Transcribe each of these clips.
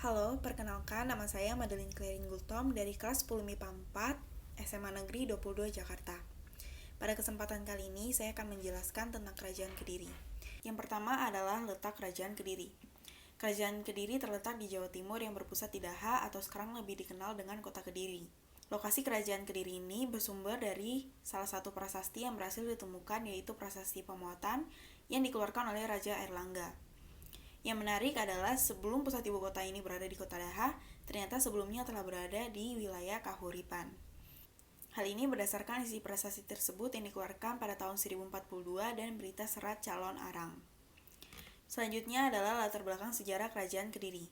Halo, perkenalkan nama saya Madeline Clarin Gultom dari kelas 10 MIPA 4 SMA Negeri 22 Jakarta. Pada kesempatan kali ini saya akan menjelaskan tentang Kerajaan Kediri. Yang pertama adalah letak Kerajaan Kediri. Kerajaan Kediri terletak di Jawa Timur yang berpusat di Daha atau sekarang lebih dikenal dengan Kota Kediri. Lokasi Kerajaan Kediri ini bersumber dari salah satu prasasti yang berhasil ditemukan, yaitu Prasasti Pamuatan yang dikeluarkan oleh Raja Airlangga. Yang menarik adalah sebelum pusat ibu kota ini berada di Kota Daha, ternyata sebelumnya telah berada di wilayah Kahuripan. Hal ini berdasarkan isi prasasti tersebut yang dikeluarkan pada tahun 1042 dan berita serat calon arang. Selanjutnya adalah latar belakang sejarah Kerajaan Kediri.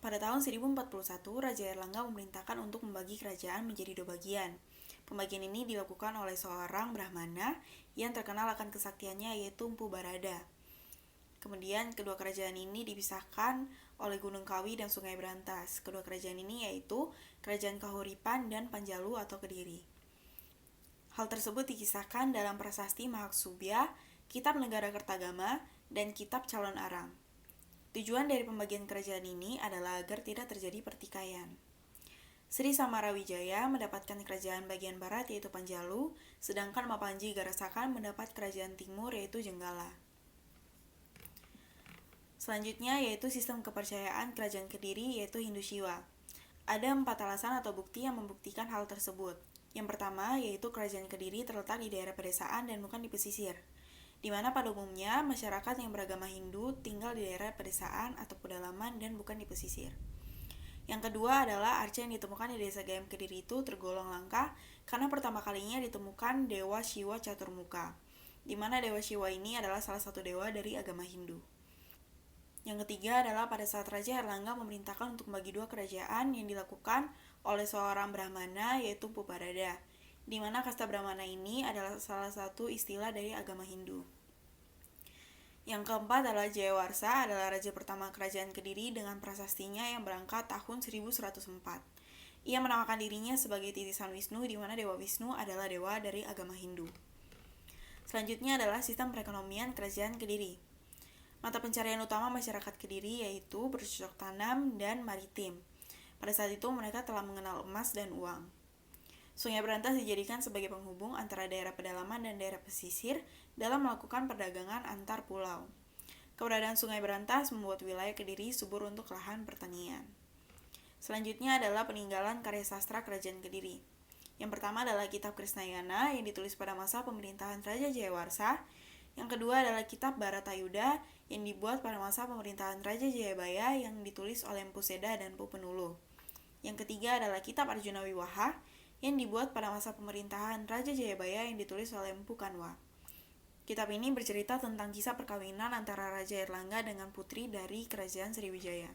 Pada tahun 1041, Raja Airlangga memerintahkan untuk membagi kerajaan menjadi dua bagian. Pembagian ini dilakukan oleh seorang Brahmana yang terkenal akan kesaktiannya, yaitu Empu Barada. Kemudian kedua kerajaan ini dipisahkan oleh Gunung Kawi dan Sungai Berantas. Kedua kerajaan ini yaitu Kerajaan Kahuripan dan Panjalu atau Kediri. Hal tersebut dikisahkan dalam Prasasti Mahaksubya, Kitab Negara Kertagama, dan Kitab Calon Arang. Tujuan dari pembagian kerajaan ini adalah agar tidak terjadi pertikaian. Sri Samarawijaya mendapatkan kerajaan bagian barat yaitu Panjalu, sedangkan Mapanji Garasakan mendapat kerajaan timur yaitu Jenggala. Selanjutnya yaitu sistem kepercayaan Kerajaan Kediri yaitu Hindu Shiva. Ada 4 alasan atau bukti yang membuktikan hal tersebut. Yang pertama yaitu Kerajaan Kediri terletak di daerah pedesaan dan bukan di pesisir, di mana pada umumnya masyarakat yang beragama Hindu tinggal di daerah pedesaan atau pedalaman dan bukan di pesisir. Yang kedua adalah arca yang ditemukan di desa Gayam Kediri itu tergolong langka karena pertama kalinya ditemukan Dewa Shiva Caturmuka, di mana Dewa Shiva ini adalah salah satu dewa dari agama Hindu. Yang ketiga adalah pada saat Raja Airlangga memerintahkan untuk membagi dua kerajaan yang dilakukan oleh seorang Brahmana yaitu Empu Barada, di mana kasta Brahmana ini adalah salah satu istilah dari agama Hindu. Yang keempat adalah Jayawarsa adalah raja pertama Kerajaan Kediri dengan prasastinya yang berangkat tahun 1104. Ia menamakan dirinya sebagai titisan Wisnu, di mana Dewa Wisnu adalah dewa dari agama Hindu. Selanjutnya adalah sistem perekonomian Kerajaan Kediri. Mata pencarian utama masyarakat Kediri yaitu bercocok tanam dan maritim. Pada saat itu mereka telah mengenal emas dan uang. Sungai Berantas dijadikan sebagai penghubung antara daerah pedalaman dan daerah pesisir dalam melakukan perdagangan antar pulau. Keberadaan Sungai Berantas membuat wilayah Kediri subur untuk lahan pertanian. Selanjutnya adalah peninggalan karya sastra Kerajaan Kediri. Yang pertama adalah Kitab Krisnayana yang ditulis pada masa pemerintahan Raja Jayawarsa. Yang kedua adalah Kitab Bharatayuda yang dibuat pada masa pemerintahan Raja Jayabaya yang ditulis oleh Empu Seda dan Empu Penulu. Yang ketiga adalah Kitab Arjuna Wiwaha yang dibuat pada masa pemerintahan Raja Jayabaya yang ditulis oleh Empu Kanwa. Kitab ini bercerita tentang kisah perkawinan antara Raja Airlangga dengan putri dari Kerajaan Sriwijaya.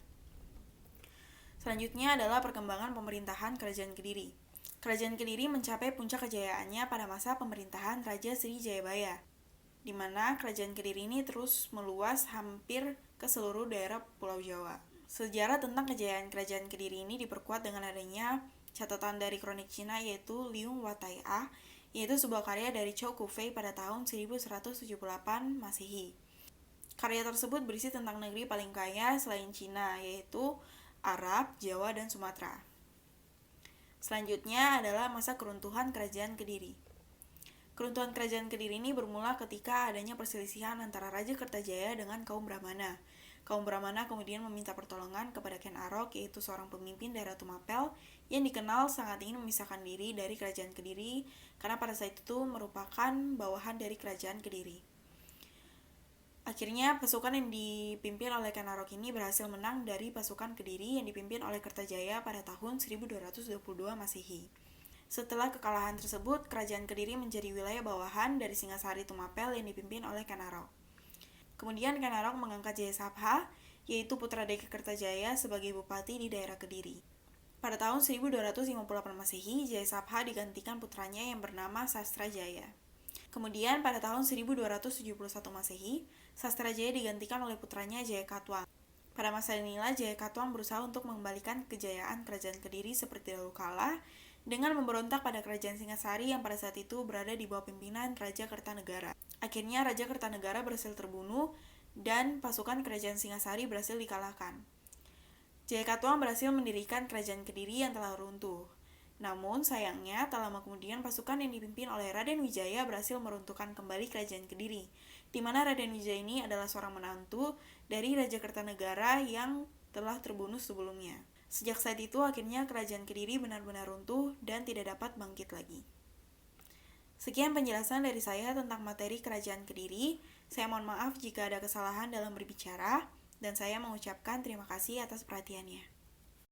Selanjutnya adalah perkembangan pemerintahan Kerajaan Kediri. Kerajaan Kediri mencapai puncak kejayaannya pada masa pemerintahan Raja Sri Jayabaya, di mana Kerajaan Kediri ini terus meluas hampir ke seluruh daerah Pulau Jawa. Sejarah tentang kejayaan Kerajaan Kediri ini diperkuat dengan adanya catatan dari kronik Cina yaitu Liung Watai'a, yaitu sebuah karya dari Chou Kufei pada tahun 1178 Masehi. Karya tersebut berisi tentang negeri paling kaya selain Cina, yaitu Arab, Jawa, dan Sumatera. Selanjutnya adalah masa keruntuhan Kerajaan Kediri. Keruntuhan Kerajaan Kediri ini bermula ketika adanya perselisihan antara Raja Kertajaya dengan kaum Brahmana. Kaum Brahmana kemudian meminta pertolongan kepada Ken Arok, yaitu seorang pemimpin daerah Tumapel yang dikenal sangat ingin memisahkan diri dari Kerajaan Kediri karena pada saat itu merupakan bawahan dari Kerajaan Kediri. Akhirnya pasukan yang dipimpin oleh Ken Arok ini berhasil menang dari pasukan Kediri yang dipimpin oleh Kertajaya pada tahun 1222 Masehi. Setelah kekalahan tersebut, Kerajaan Kediri menjadi wilayah bawahan dari Singasari Tumapel yang dipimpin oleh Ken Arok. Kemudian Ken Arok mengangkat Jayasabha, yaitu putra dari Kertajaya, sebagai bupati di daerah Kediri. Pada tahun 1258 Masehi, Jayasabha digantikan putranya yang bernama Sastrajaya. Kemudian pada tahun 1271 Masehi, Sastrajaya digantikan oleh putranya Jayakatwang. Pada masa inilah Jayakatwang berusaha untuk mengembalikan kejayaan Kerajaan Kediri seperti dahulu kala dengan memberontak pada Kerajaan Singasari yang pada saat itu berada di bawah pimpinan Raja Kertanegara. Akhirnya Raja Kertanegara berhasil terbunuh dan pasukan Kerajaan Singasari berhasil dikalahkan. Jaya Katuang berhasil mendirikan kerajaan Kediri yang telah runtuh. Namun sayangnya tak lama kemudian pasukan yang dipimpin oleh Raden Wijaya berhasil meruntuhkan kembali kerajaan Kediri, di mana Raden Wijaya ini adalah seorang menantu dari Raja Kertanegara yang telah terbunuh sebelumnya. Sejak saat itu akhirnya kerajaan Kediri benar-benar runtuh dan tidak dapat bangkit lagi. Sekian penjelasan dari saya tentang materi kerajaan Kediri. Saya mohon maaf jika ada kesalahan dalam berbicara, dan saya mengucapkan terima kasih atas perhatiannya.